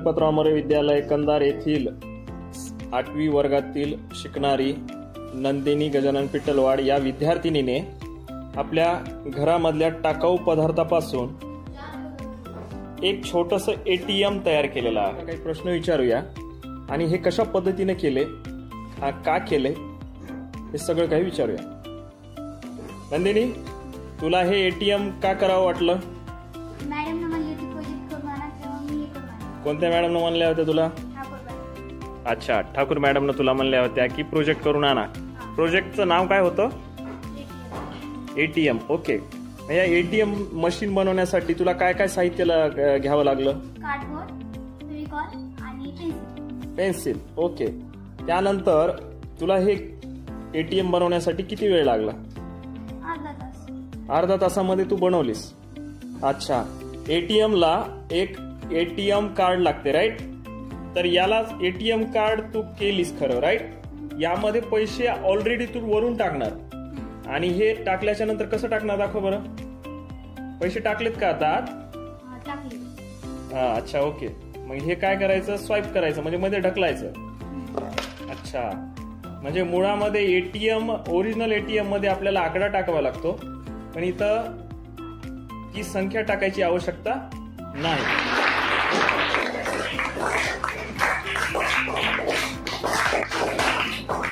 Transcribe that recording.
गणपतराव मोरे विद्यालय कंधार येथील 8वी वर्गातील शिकणारी नंदिनी गजानन पिटलवाड या विद्यार्थिनीने आपल्या घरामधल्या टाकाऊ पदार्थापासून एक छोटंसं ATM तयार केलेलं आहे. काही प्रश्न विचारूया आणि हे कशा पद्धतीने केले, का केले, हे सगळं काही विचारूया. नंदिनी, तुला हे ATM का करावं वाटलं? मॅडम म्हणली होती प्रोजेक्ट करून आणा, तेव्हा मी हे करून आणलं. कोणत्या मॅडमनं म्हणल्या होत्या तुला? अच्छा, ठाकूर मॅडमनं तुला म्हणल्या होत्या की प्रोजेक्ट करून आणा. प्रोजेक्टचं नाव काय होतं? ATM. ओके. या ATM मशीन बनवण्यासाठी तुला काय काय साहित्य घ्यावं लागलं? कार्डबोर्ड, फेविकॉल आणि पेन्सिल. ओके. त्यानंतर तुला हे ATM बनवण्यासाठी किती वेळ लागला? अर्धा तास. अर्धा तासामध्ये तू बनवलीस. अच्छा. ATM ला एक ATM कार्ड लागते, राईट? तर याला ATM कार्ड तू केलीस खरं, राईट? यामध्ये पैसे ऑलरेडी तू वरून टाकणार आणि हे टाकल्याच्या नंतर कसं टाकणार दाखव बरं. पैसे टाकलेत का आता? हा. अच्छा, ओके. मग हे काय करायचं? स्वाईप करायचं, म्हणजे मध्ये ढकलायचं. अच्छा, म्हणजे मुळामध्ये ATM, ओरिजिनल ATM मध्ये आपल्याला आकडा टाकावा लागतो, पण इथं ती संख्या टाकायची आवश्यकता नाही.